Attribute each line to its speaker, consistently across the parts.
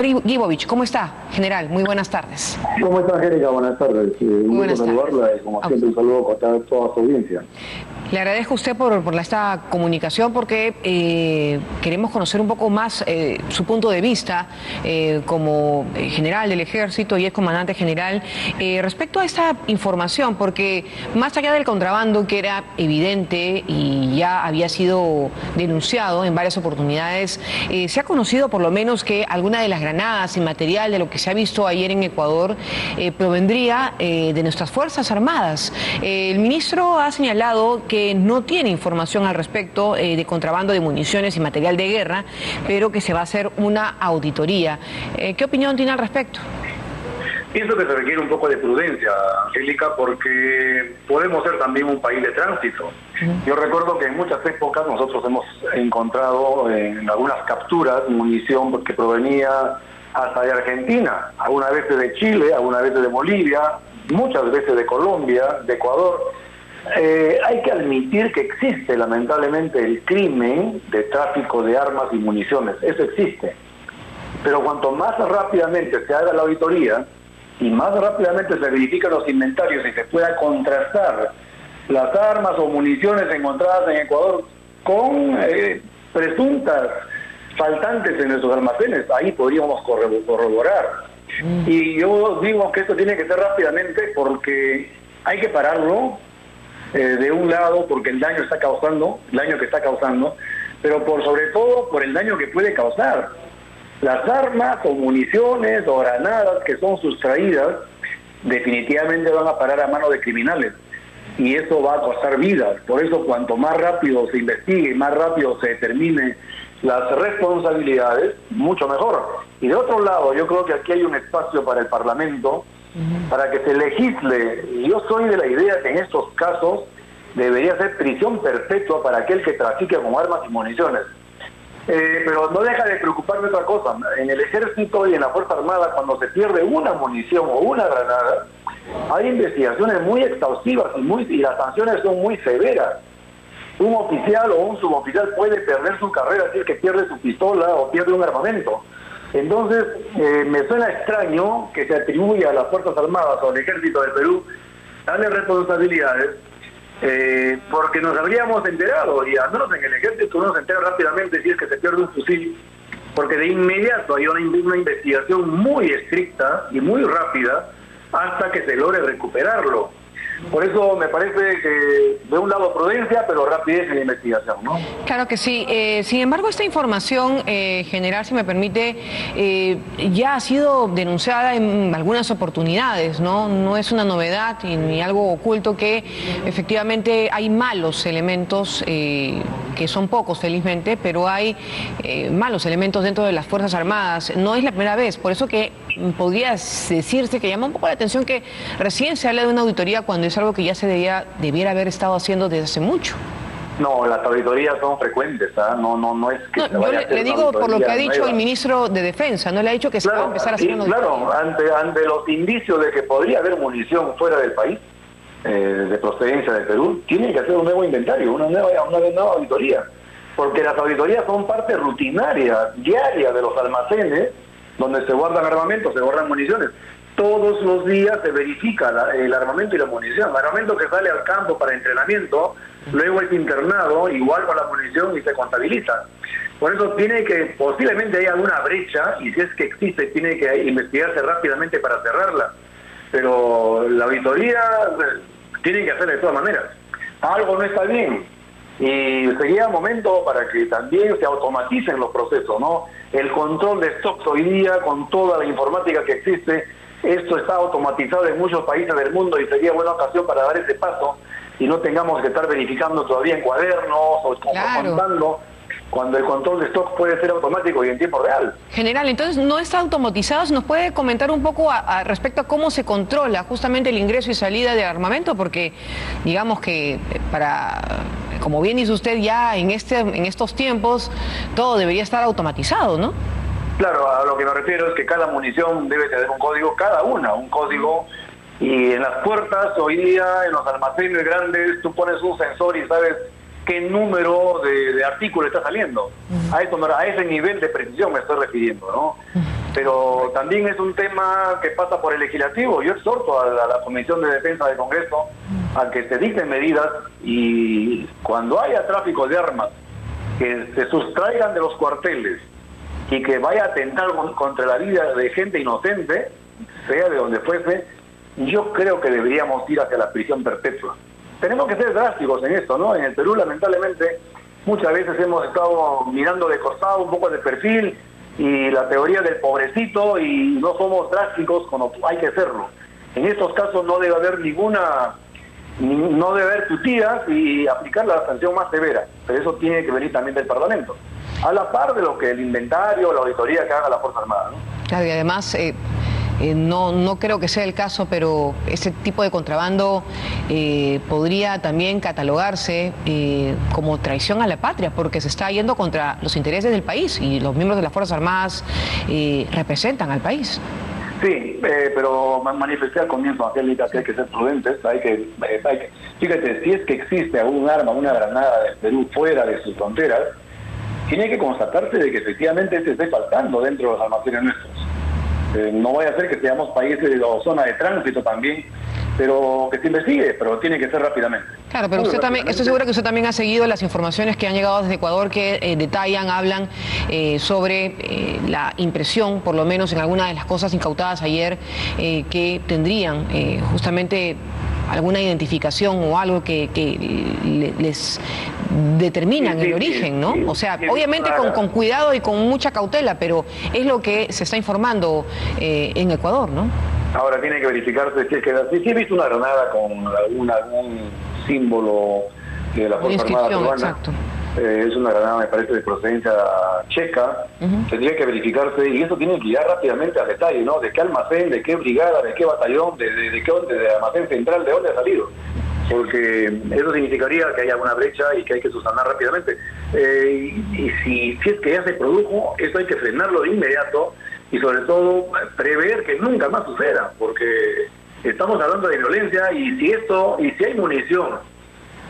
Speaker 1: Gibovich, ¿cómo está, general? Muy buenas tardes.
Speaker 2: ¿Cómo está, Angélica? Buenas tardes. Un gusto saludarla y, como siempre, un saludo a toda su audiencia.
Speaker 1: Le agradezco a usted por esta comunicación porque queremos conocer un poco más su punto de vista como general del Ejército y ex comandante general respecto a esta información, porque más allá del contrabando que era evidente y ya había sido denunciado en varias oportunidades, se ha conocido por lo menos que alguna de las granadas y material de lo que se ha visto ayer en Ecuador provendría de nuestras Fuerzas Armadas. El ministro ha señalado que no tiene información al respecto de contrabando de municiones y material de guerra, pero que se va a hacer una auditoría. ¿Qué opinión tiene al respecto?
Speaker 2: Pienso que se requiere un poco de prudencia, Angélica, porque podemos ser también un país de tránsito. Yo recuerdo que en muchas épocas nosotros hemos encontrado en algunas capturas munición que provenía hasta de Argentina, algunas veces de Chile, algunas veces de Bolivia, muchas veces de Colombia, de Ecuador. Hay que admitir que existe lamentablemente el crimen de tráfico de armas y municiones, eso existe. Pero cuanto más rápidamente se haga la auditoría y más rápidamente se verifican los inventarios y se pueda contrastar las armas o municiones encontradas en Ecuador con presuntas faltantes en nuestros almacenes, ahí podríamos corroborar. Y yo digo que esto tiene que ser rápidamente porque hay que pararlo. De un lado porque el daño que está causando, pero sobre todo por el daño que puede causar. Las armas o municiones o granadas que son sustraídas definitivamente van a parar a manos de criminales y eso va a costar vidas. Por eso cuanto más rápido se investigue, más rápido se determine las responsabilidades, mucho mejor. Y de otro lado, yo creo que aquí hay un espacio para el Parlamento para que se legisle. Yo soy de la idea que en estos casos debería ser prisión perpetua para aquel que trafique con armas y municiones. Pero no deja de preocuparme otra cosa. En el Ejército y en la Fuerza Armada, cuando se pierde una munición o una granada, hay investigaciones muy exhaustivas y las sanciones son muy severas. Un oficial o un suboficial puede perder su carrera si es que pierde su pistola o pierde un armamento. Entonces, me suena extraño que se atribuya a las Fuerzas Armadas o al Ejército del Perú tales responsabilidades, porque nos habríamos enterado, y al menos en el Ejército uno se entera rápidamente si es que se pierde un fusil, porque de inmediato hay una investigación muy estricta y muy rápida hasta que se logre recuperarlo. Por eso me parece que de un lado prudencia, pero rapidez en la investigación, ¿no?
Speaker 1: Claro que sí. Sin embargo, esta información, general, si me permite, ya ha sido denunciada en algunas oportunidades, ¿no? No es una novedad ni algo oculto que efectivamente hay malos elementos, que son pocos felizmente, pero hay malos elementos dentro de las Fuerzas Armadas. No es la primera vez, por eso que podría decirse que llama un poco la atención que recién se habla de una auditoría cuando es algo que ya se debiera haber estado haciendo desde hace mucho.
Speaker 2: No, las auditorías son frecuentes, ¿ah? No es que
Speaker 1: no, yo le digo por lo que ha dicho el ministro de Defensa, no le ha dicho que se va a empezar a hacer una auditoría.
Speaker 2: Claro, ante los indicios de que podría haber munición fuera del país, de procedencia de Perú, tienen que hacer un nuevo inventario, una nueva auditoría, porque las auditorías son parte rutinaria, diaria de los almacenes, donde se guardan armamentos, se guardan municiones. Todos los días se verifica el armamento y la munición. El armamento que sale al campo para entrenamiento, luego es internado, igual con la munición, y se contabiliza. Por eso posiblemente hay alguna brecha, y si es que existe, tiene que investigarse rápidamente para cerrarla. Pero la auditoría tiene que hacerla de todas maneras. Algo no está bien. Y sería momento para que también se automaticen los procesos, ¿no? El control de stocks hoy día, con toda la informática que existe, esto está automatizado en muchos países del mundo y sería buena ocasión para dar ese paso y no tengamos que estar verificando todavía en cuadernos o contando, cuando el control de stock puede ser automático y en tiempo real.
Speaker 1: General, entonces no está automatizado. ¿Nos puede comentar un poco respecto a cómo se controla justamente el ingreso y salida de armamento? Porque digamos que como bien dice usted, ya en estos tiempos todo debería estar automatizado, ¿no?
Speaker 2: Claro, a lo que me refiero es que cada munición debe tener un código, cada una, un código, y en las puertas hoy día, en los almacenes grandes, tú pones un sensor y sabes qué número de artículo está saliendo. A ese nivel de precisión me estoy refiriendo, ¿no? Pero también es un tema que pasa por el legislativo. Yo exhorto a la Comisión de Defensa del Congreso a que se dicten medidas y cuando haya tráfico de armas que se sustraigan de los cuarteles y que vaya a atentar contra la vida de gente inocente, sea de donde fuese, yo creo que deberíamos ir hacia la prisión perpetua. Tenemos que ser drásticos en esto, ¿no? En el Perú, lamentablemente, muchas veces hemos estado mirando de costado, un poco de perfil, y la teoría del pobrecito, y no somos drásticos cuando hay que serlo. En estos casos no debe haber no debe haber tutías y aplicar la sanción más severa, pero eso tiene que venir también del Parlamento, a la par de lo que el inventario, la auditoría que haga la Fuerza Armada, ¿no?
Speaker 1: Claro, y además no creo que sea el caso, pero ese tipo de contrabando podría también catalogarse como traición a la patria, porque se está yendo contra los intereses del país y los miembros de las Fuerzas Armadas representan al país.
Speaker 2: Sí, pero manifesté al comienzo, Angélica, que hay que ser prudentes, fíjate, si es que existe algún arma, una granada del Perú fuera de sus fronteras, tiene que constatarse de que efectivamente se esté faltando dentro de los almacenes nuestros. No vaya a ser que seamos países o zona de tránsito también, pero que se investigue, pero tiene que ser rápidamente.
Speaker 1: Claro, pero usted también, estoy seguro que usted también ha seguido las informaciones que han llegado desde Ecuador que detallan, hablan sobre la impresión, por lo menos en alguna de las cosas incautadas ayer, que tendrían justamente alguna identificación o algo que les determinan el origen, ¿no? O sea, obviamente con cuidado y con mucha cautela, pero es lo que se está informando en Ecuador, ¿no?
Speaker 2: Ahora tiene que verificarse si es que si he visto una granada con algún símbolo de la Fuerza Armada peruana. Exacto. Es una granada, me parece, de procedencia checa. Tendría que verificarse y eso tiene que ir rápidamente al detalle, ¿no? De qué almacén, de qué brigada, de qué batallón, de almacén central, de dónde ha salido. Porque eso significaría que hay alguna brecha y que hay que subsanar rápidamente. Y si es que ya se produjo, eso hay que frenarlo de inmediato y sobre todo prever que nunca más suceda, porque estamos hablando de violencia y si hay munición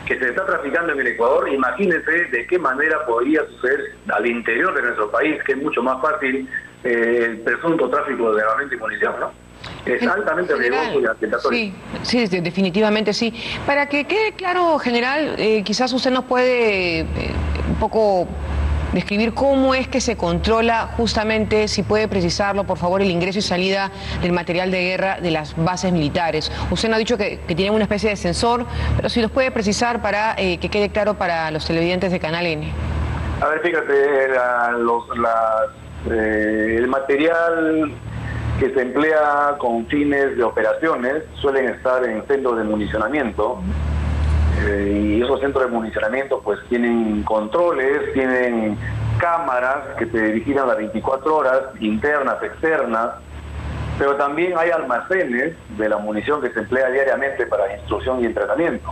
Speaker 2: que se está traficando en el Ecuador, imagínense de qué manera podría suceder al interior de nuestro país, que es mucho más fácil el presunto tráfico de armamento y munición, ¿no? Es altamente riesgoso y atentatorio.
Speaker 1: Sí, definitivamente sí. Para que quede claro, general, quizás usted nos puede un poco describir cómo es que se controla justamente, si puede precisarlo, por favor, el ingreso y salida del material de guerra de las bases militares. Usted nos ha dicho que tienen una especie de sensor, pero si nos puede precisar para que quede claro para los televidentes de Canal N.
Speaker 2: A ver, fíjate, el material que se emplea con fines de operaciones suelen estar en centros de municionamiento. Y esos centros de municionamiento pues tienen controles, tienen cámaras que te vigilan las 24 horas, internas, externas, pero también hay almacenes de la munición que se emplea diariamente para instrucción y entrenamiento.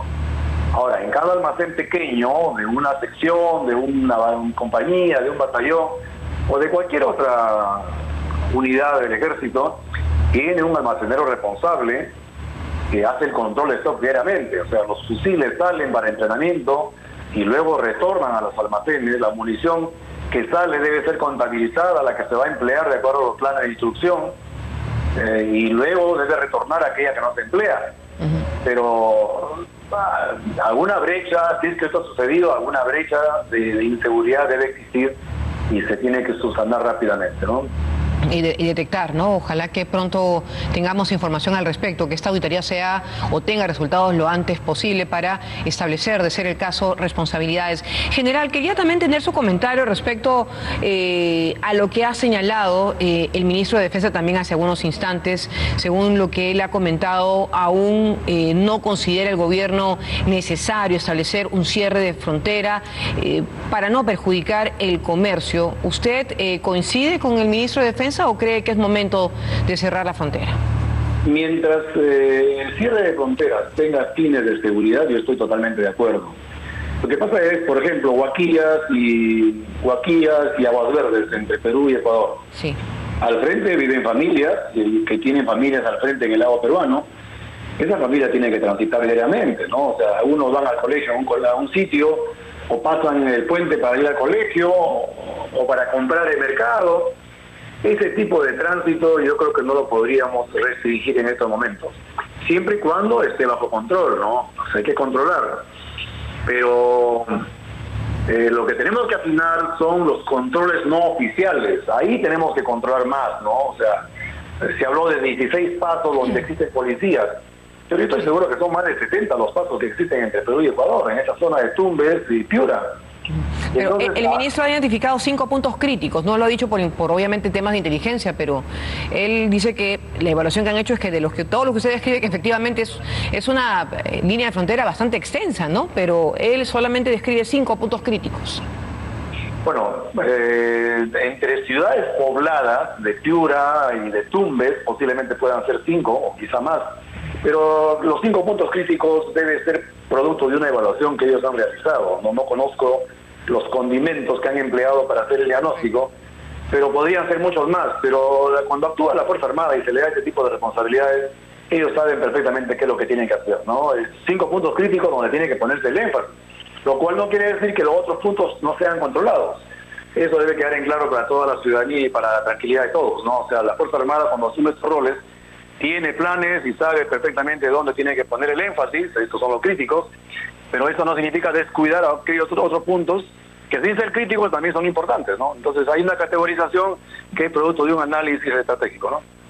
Speaker 2: Ahora, en cada almacén pequeño, de una sección, de una compañía, de un batallón o de cualquier otra unidad del ejército, tiene un almacenero responsable que hace el control de stock diariamente. O sea, los fusiles salen para entrenamiento y luego retornan a los almacenes. La munición que sale debe ser contabilizada, la que se va a emplear de acuerdo a los planes de instrucción, y luego debe retornar aquella que no se emplea. Pero alguna brecha, si es que esto ha sucedido, alguna brecha de inseguridad debe existir y se tiene que subsanar rápidamente, ¿no?
Speaker 1: Y detectar, ¿no? Ojalá que pronto tengamos información al respecto, que esta auditoría sea o tenga resultados lo antes posible para establecer, de ser el caso, responsabilidades. General, quería también tener su comentario respecto a lo que ha señalado el ministro de Defensa también hace algunos instantes. Según lo que él ha comentado, aún no considera el gobierno necesario establecer un cierre de frontera para no perjudicar el comercio. ¿Usted coincide con el ministro de Defensa o cree que es momento de cerrar la frontera?
Speaker 2: Mientras el cierre de fronteras tenga fines de seguridad, yo estoy totalmente de acuerdo. Lo que pasa es, por ejemplo, Huaquillas y Aguas Verdes entre Perú y Ecuador. Sí. Al frente viven familias que tienen familias al frente en el lado peruano. Esa familia tiene que transitar diariamente, ¿no? O sea, unos van al colegio a un sitio o pasan el puente para ir al colegio o para comprar el mercado. Ese tipo de tránsito yo creo que no lo podríamos restringir en estos momentos, siempre y cuando esté bajo control, ¿no? O sea, hay que controlar. Pero lo que tenemos que afinar son los controles no oficiales. Ahí tenemos que controlar más, ¿no? O sea, se habló de 16 pasos donde existen policías. Pero yo estoy seguro que son más de 70 los pasos que existen entre Perú y Ecuador, en esa zona de Tumbes y Piura.
Speaker 1: Pero entonces, el ministro ha identificado 5 puntos críticos, no lo ha dicho por obviamente temas de inteligencia, pero él dice que la evaluación que han hecho es que de los que todo lo que usted describe, que efectivamente es una línea de frontera bastante extensa, ¿no? Pero él solamente describe 5 puntos críticos.
Speaker 2: Bueno, entre ciudades pobladas de Piura y de Tumbes posiblemente puedan ser 5 o quizá más, pero los 5 puntos críticos debe ser producto de una evaluación que ellos han realizado. No conozco los condimentos que han empleado para hacer el diagnóstico, pero podrían ser muchos más. Pero cuando actúa la Fuerza Armada y se le da este tipo de responsabilidades, ellos saben perfectamente qué es lo que tienen que hacer, ¿no? 5 puntos críticos donde tiene que ponerse el énfasis, lo cual no quiere decir que los otros puntos no sean controlados. Eso debe quedar en claro para toda la ciudadanía y para la tranquilidad de todos, ¿no? O sea, la Fuerza Armada, cuando asume estos roles, tiene planes y sabe perfectamente dónde tiene que poner el énfasis. Estos son los críticos, pero eso no significa descuidar a aquellos otros puntos que sin ser críticos también son importantes, ¿no? Entonces hay una categorización que es producto de un análisis estratégico, ¿no?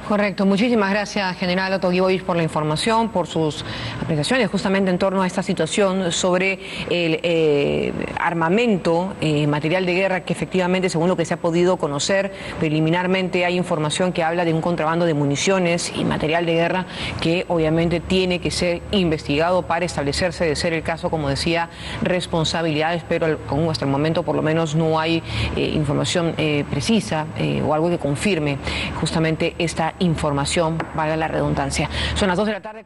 Speaker 1: Correcto. Muchísimas gracias, general Otto Guibovich, por la información, por sus apreciaciones justamente en torno a esta situación sobre el armamento, material de guerra, que efectivamente, según lo que se ha podido conocer preliminarmente, hay información que habla de un contrabando de municiones y material de guerra que obviamente tiene que ser investigado para establecerse, de ser el caso, como decía, responsabilidades, pero aún hasta el momento por lo menos no hay información precisa o algo que confirme justamente esta información, valga la redundancia. Son las 2 de la tarde.